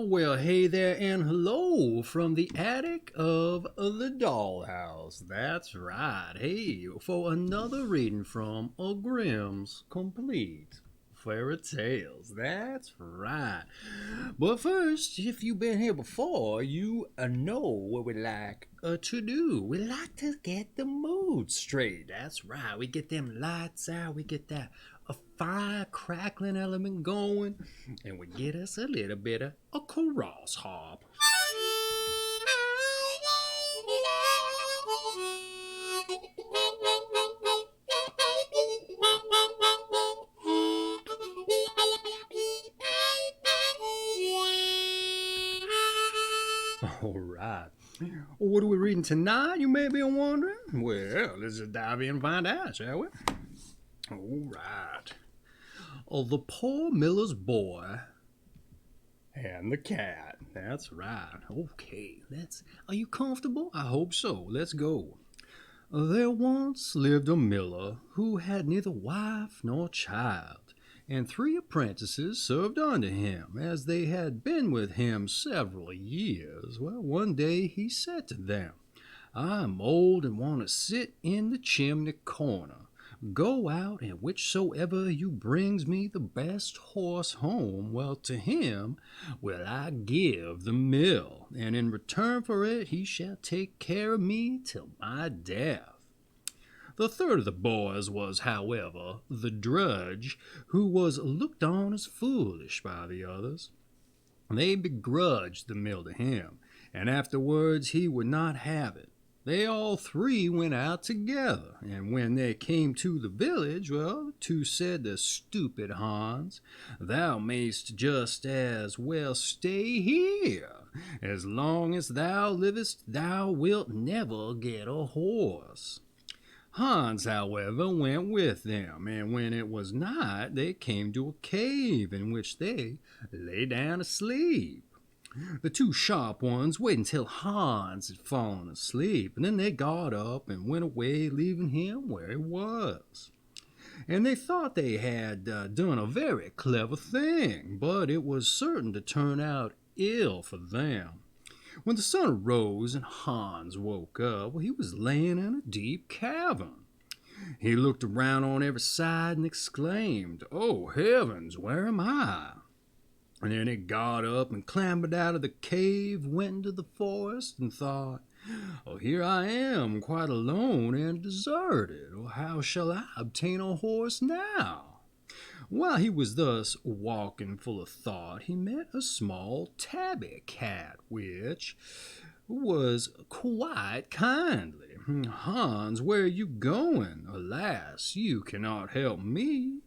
Well, hey there and hello from the attic of the Dollhouse. That's right. Hey, for another reading from a Grimm's complete fairytales. That's right. But first, if you've been here before, you know what we like to do. We like to get the mood straight. That's right. We get them lights out. We get that a fire crackling element going, and we get us a little bit of a crossharp. All right. What are we reading tonight, you may be wondering? Well, let's just dive in and find out, shall we? All right. The Poor Miller's Boy and the Cat. That's right. Okay, are you comfortable? I hope so. Let's go. There once lived a miller who had neither wife nor child, and 3 apprentices served under him, as they had been with him several years. Well, one day he said to them, I am old and want to sit in the chimney corner. Go out, and whichsoever you brings me the best horse home, well, to him will I give the mill, and in return for it he shall take care of me till my death. The third of the boys was, however, the drudge, who was looked on as foolish by the others. They begrudged the mill to him, and afterwards he would not have it. They all 3 went out together, and when they came to the village, well, the 2 said to stupid Hans, Thou mayst just as well stay here. As long as thou livest, thou wilt never get a horse. Hans, however, went with them, and when it was night, they came to a cave in which they lay down to sleep. The 2 sharp ones waited until Hans had fallen asleep, and then they got up and went away, leaving him where he was. And they thought they had done a very clever thing, but it was certain to turn out ill for them. When the sun arose and Hans woke up, well, he was laying in a deep cavern. He looked around on every side and exclaimed, Oh, heavens, where am I? And then he got up and clambered out of the cave, went into the forest, and thought, Oh, here I am, quite alone and deserted. Well, how shall I obtain a horse now? While he was thus walking full of thought, he met a small tabby cat, which was quite kindly. Hans, where are you going? Alas, you cannot help me.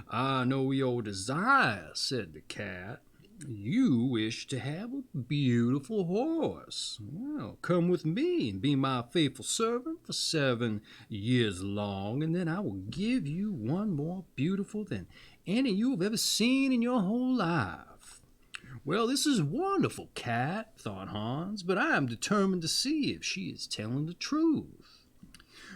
I know your desire, said the cat. You wish to have a beautiful horse. Well, come with me and be my faithful servant for 7 years long, and then I will give you one more beautiful than any you have ever seen in your whole life. Well, this is wonderful, cat, thought Hans, but I am determined to see if she is telling the truth.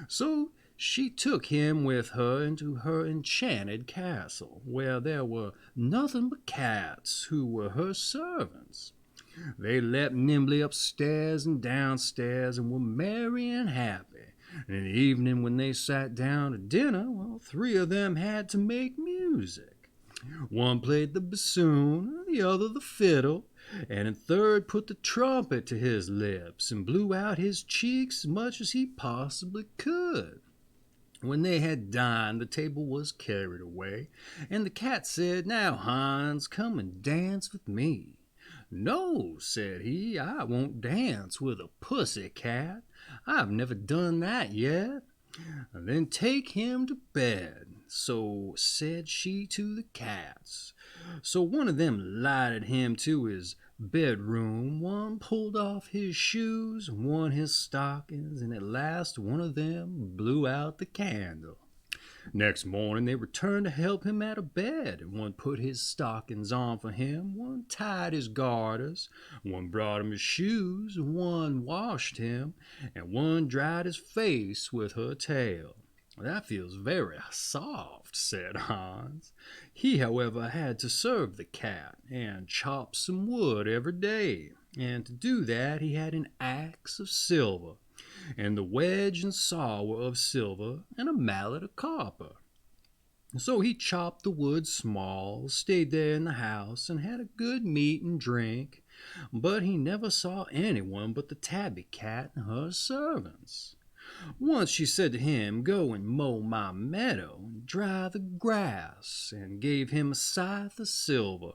So she took him with her into her enchanted castle, where there were nothing but cats who were her servants. They leapt nimbly upstairs and downstairs and were merry and happy. And in the evening when they sat down to dinner, well, 3 of them had to make music. One played the bassoon, the other the fiddle, and a third put the trumpet to his lips and blew out his cheeks as much as he possibly could. When they had dined, the table was carried away, and the cat said, Now, Hans, come and dance with me. No, said he, I won't dance with a pussy cat. I've never done that yet. Then take him to bed. So said she to the cats. So one of them lighted him to his bedroom, one pulled off his shoes, one his stockings, and at last one of them blew out the candle. Next morning they returned to help him out of bed, and one put his stockings on for him, one tied his garters, one brought him his shoes, one washed him, and one dried his face with her tail. "That feels very soft," said Hans. He, however, had to serve the cat and chop some wood every day, and to do that he had an axe of silver, and the wedge and saw were of silver, and a mallet of copper. So he chopped the wood small, stayed there in the house, and had a good meat and drink, but he never saw anyone but the tabby cat and her servants. Once she said to him, "Go and mow my meadow, and dry the grass," and gave him a scythe of silver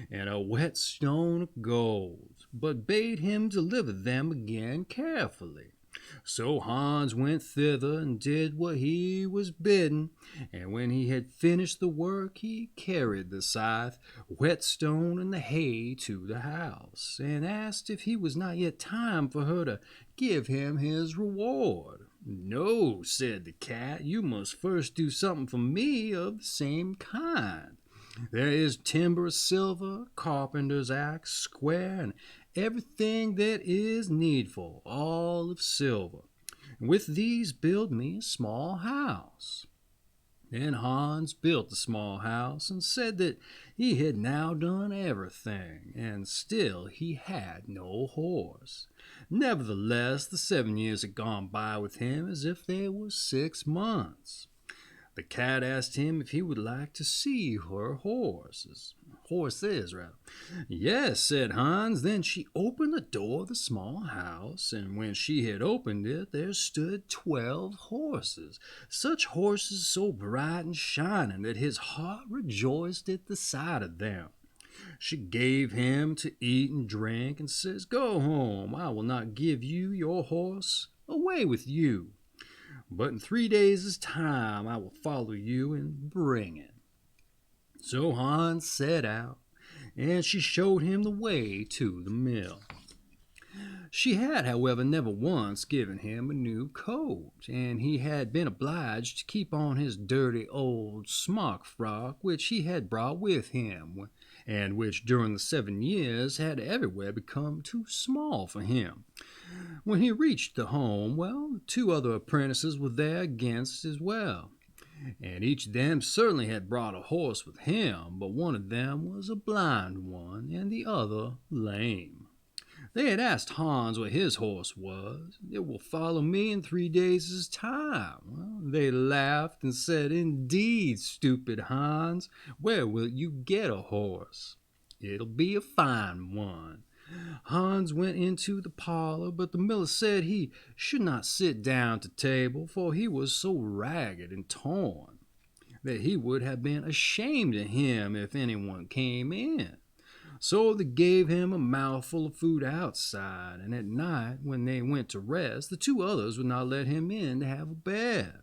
and a whetstone of gold, but bade him deliver them again carefully. So Hans went thither and did what he was bidden, and when he had finished the work he carried the scythe, whetstone, and the hay to the house, and asked if he was not yet time for her to give him his reward. "No," said the cat, "you must first do something for me of the same kind. There is timber of silver, carpenter's axe, square, and everything that is needful, all of silver. With these build me a small house." Then Hans built the small house and said that he had now done everything, and still he had no horse. Nevertheless, the 7 years had gone by with him as if they were 6 months. The cat asked him if he would like to see her horses. "Yes," said Hans. Then she opened the door of the small house, and when she had opened it, there stood 12 horses, such horses so bright and shining that his heart rejoiced at the sight of them. She gave him to eat and drink, and says, "Go home, I will not give you your horse. Away with you. But in 3 days' time I will follow you and bring it." So Hans set out, and she showed him the way to the mill. She had, however, never once given him a new coat, and he had been obliged to keep on his dirty old smock frock which he had brought with him, and which during the 7 years had everywhere become too small for him. When he reached the home, the 2 other apprentices were there against as well, and each of them certainly had brought a horse with him, but one of them was a blind one, and the other lame. They had asked Hans what his horse was. "It will follow me in 3 days' time." They laughed and said, "Indeed, stupid Hans, where will you get a horse? It'll be a fine one." Hans went into the parlor, but the miller said he should not sit down to table, for he was so ragged and torn that he would have been ashamed of him if anyone came in. So they gave him a mouthful of food outside, and at night, when they went to rest, the 2 others would not let him in to have a bed.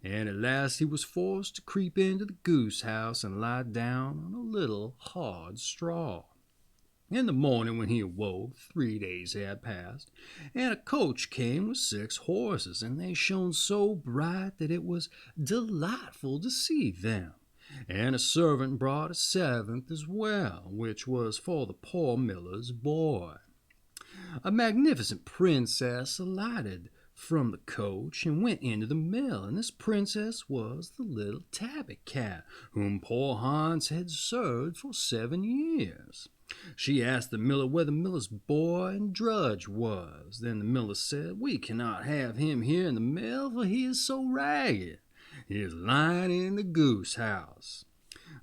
And at last he was forced to creep into the goose house and lie down on a little hard straw. In the morning when he awoke, 3 days had passed, and a coach came with 6 horses, and they shone so bright that it was delightful to see them. And a servant brought a 7th as well, which was for the poor miller's boy. A magnificent princess alighted from the coach and went into the mill, and this princess was the little tabby cat, whom poor Hans had served for 7 years. She asked the miller where the miller's boy and drudge was. Then the miller said, "We cannot have him here in the mill, for he is so ragged. He is lying in the goose house."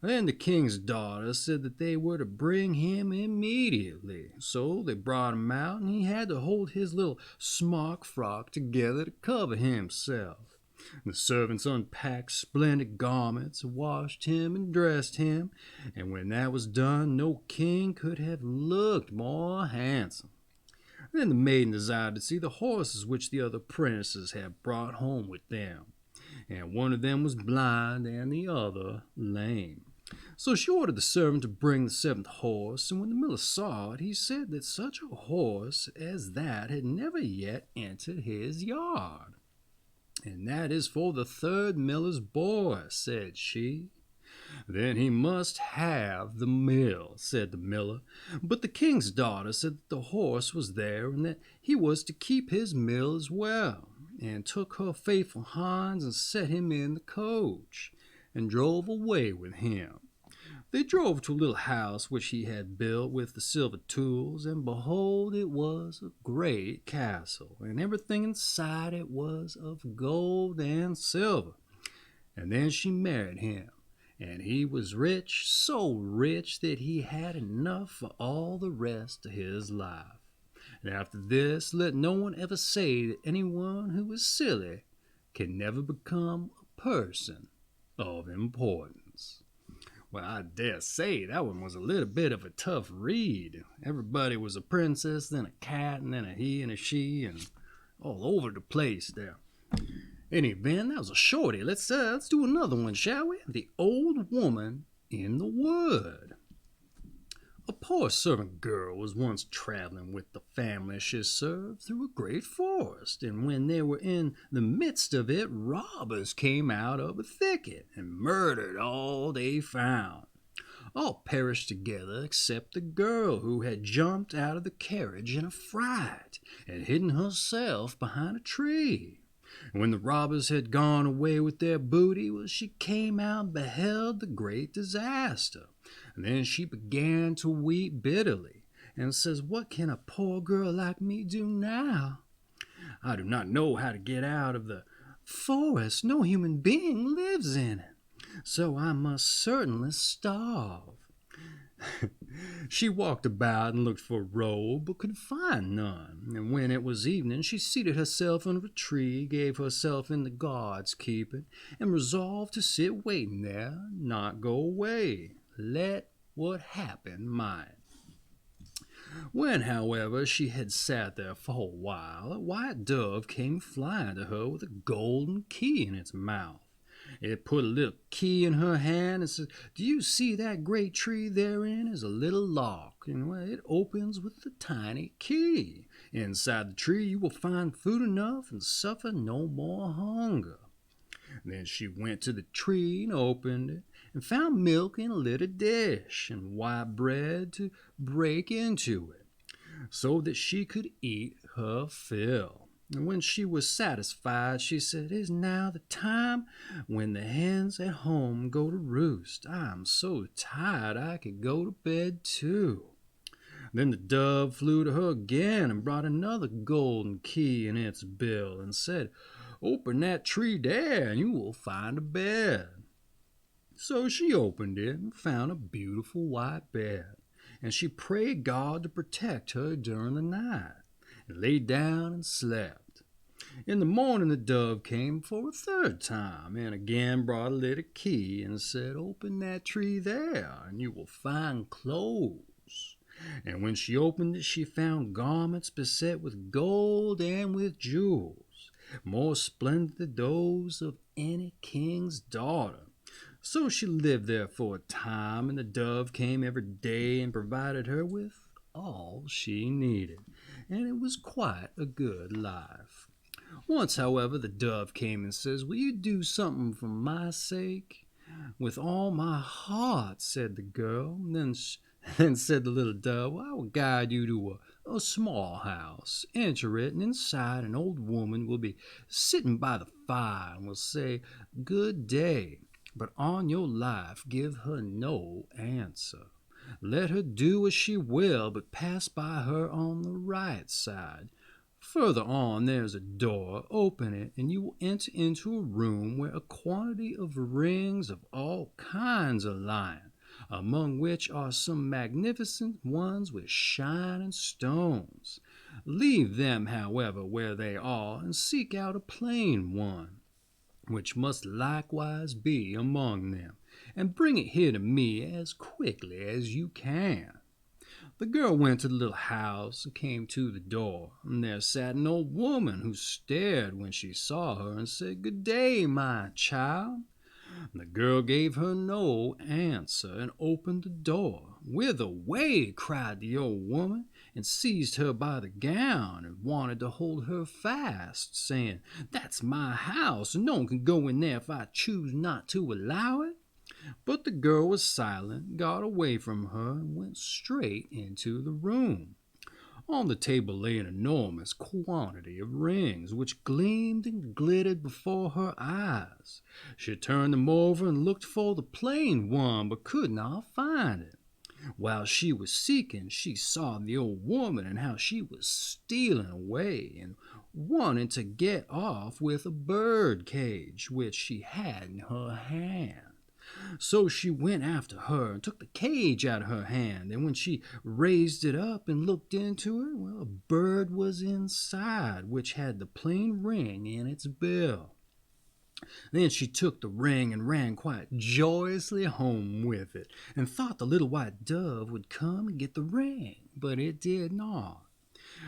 Then the king's daughter said that they were to bring him immediately. So they brought him out, and he had to hold his little smock frock together to cover himself. The servants unpacked splendid garments, washed him and dressed him, and when that was done, no king could have looked more handsome. Then the maiden desired to see the horses which the other apprentices had brought home with them, and one of them was blind and the other lame. So she ordered the servant to bring the 7th horse, and when the miller saw it, he said that such a horse as that had never yet entered his yard. "And that is for the 3rd miller's boy," said she. "Then he must have the mill," said the miller. But the king's daughter said that the horse was there, and that he was to keep his mill as well. and took her faithful Hans and set him in the coach, and drove away with him. They drove to a little house which he had built with the silver tools, and behold, it was a great castle, and everything inside it was of gold and silver. And then she married him, and he was rich, so rich that he had enough for all the rest of his life. And after this, let no one ever say that anyone who is silly can never become a person of importance. Well, I dare say that one was a little bit of a tough read. Everybody was a princess, then a cat, and then a he and a she, and all over the place there. In any event, that was a shorty. Let's do another one, shall we? The Old Woman in the Wood. A poor servant girl was once traveling with the family she served through a great forest, and when they were in the midst of it, robbers came out of a thicket and murdered all they found. All perished together except the girl, who had jumped out of the carriage in a fright and hidden herself behind a tree. And when the robbers had gone away with their booty, she came out and beheld the great disaster. And then she began to weep bitterly, and says, "What can a poor girl like me do now? I do not know how to get out of the forest. No human being lives in it, so I must certainly starve." She walked about and looked for a robe, but could find none. And when it was evening, she seated herself under a tree, gave herself in the guard's keeping, and resolved to sit waiting there, not go away, let what happen might. When, however, she had sat there for a while, a white dove came flying to her with a golden key in its mouth. It put a little key in her hand and said, "Do you see that great tree? Therein is a little lock, and it opens with the tiny key. Inside the tree you will find food enough and suffer no more hunger." Then she went to the tree and opened it, and found milk in a little dish, and white bread to break into it, so that she could eat her fill. And when she was satisfied, she said, "It is now the time when the hens at home go to roost. I am so tired I could go to bed too." Then the dove flew to her again and brought another golden key in its bill, and said, "Open that tree there, and you will find a bed." So she opened it and found a beautiful white bed, and she prayed God to protect her during the night, and lay down and slept. In the morning the dove came for a third time, and again brought a little key, and said, "Open that tree there, and you will find clothes." And when she opened it, she found garments beset with gold and with jewels, more splendid than those of any king's daughter. So she lived there for a time, and the dove came every day and provided her with all she needed, and it was quite a good life. Once, however, the dove came and says, "Will you do something for my sake?" "With all my heart," said the girl. Then said the little dove, "I will guide you to a small house. Enter it, and inside an old woman will be sitting by the fire and will say, 'Good day,' but on your life give her no answer. Let her do as she will, but pass by her on the right side. Further on there is a door. Open it, and you will enter into a room where a quantity of rings of all kinds are lying, among which are some magnificent ones with shining stones. Leave them, however, where they are, and seek out a plain one, which must likewise be among them, and bring it here to me as quickly as you can." The girl went to the little house and came to the door, and there sat an old woman who stared when she saw her and said, "Good day, my child." The girl gave her no answer and opened the door. "Whither away?" cried the old woman, and seized her by the gown and wanted to hold her fast, saying, "That's my house, and no one can go in there if I choose not to allow it." But the girl was silent, got away from her, and went straight into the room. On the table lay an enormous quantity of rings, which gleamed and glittered before her eyes. She turned them over and looked for the plain one, but could not find it. While she was seeking, she saw the old woman and how she was stealing away and wanting to get off with a bird cage which she had in her hand. So she went after her and took the cage out of her hand, and when she raised it up and looked into it, well, a bird was inside, which had the plain ring in its bill. Then she took the ring and ran quite joyously home with it, and thought the little white dove would come and get the ring, but it did not.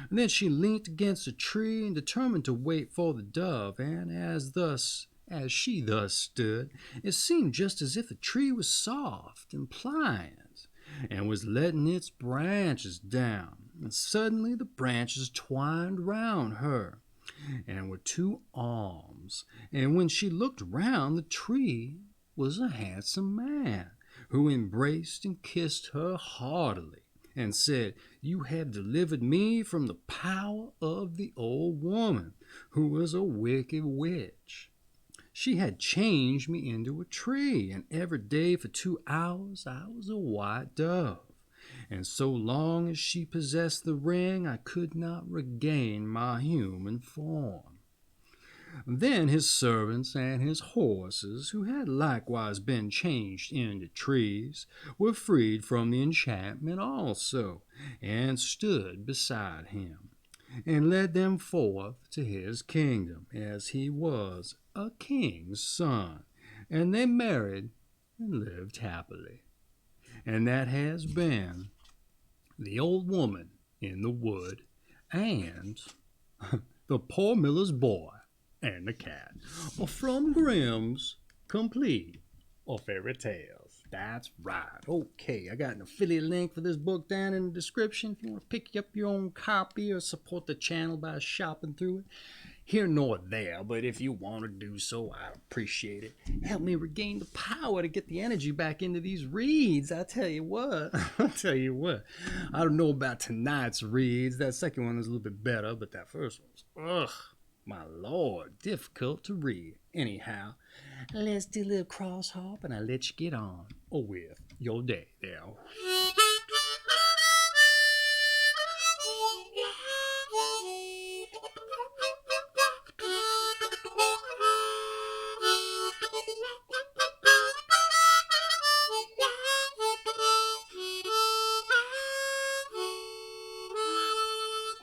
And then she leant against a tree and determined to wait for the dove, and as she thus stood, it seemed just as if the tree was soft and pliant, and was letting its branches down, and suddenly the branches twined round her, and were two arms, and when she looked round, the tree was a handsome man, who embraced and kissed her heartily, and said, "You have delivered me from the power of the old woman, who was a wicked witch. She had changed me into a tree, and every day for 2 hours I was a white dove. And so long as she possessed the ring, I could not regain my human form." Then his servants and his horses, who had likewise been changed into trees, were freed from the enchantment also, and stood beside him, and led them forth to his kingdom, as he was a king's son. And they married and lived happily. And that has been The Old Woman in the Wood and The Poor Miller's Boy and the Cat, from Grimm's Complete Fairy Tales. That's right. Okay, I got an affiliate link for this book down in the description if you want to pick up your own copy or support the channel by shopping through it. Here nor there, but if you want to do so, I'd appreciate it. Help me regain the power to get the energy back into these reads. I tell you what. I don't know about tonight's reads. That second one is a little bit better, but that first one's, my lord, difficult to read. Anyhow, let's do a little crossharp and I'll let you get on with your day there.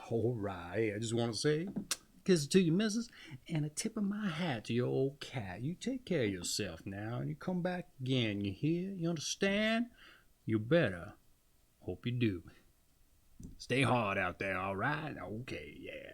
All right, I just want to say, kisses to you, missus, and a tip of my hat to your old cat. You take care of yourself now, and you come back again. You hear? You understand? You better. Hope you do. Stay hard out there, all right? Okay, yeah.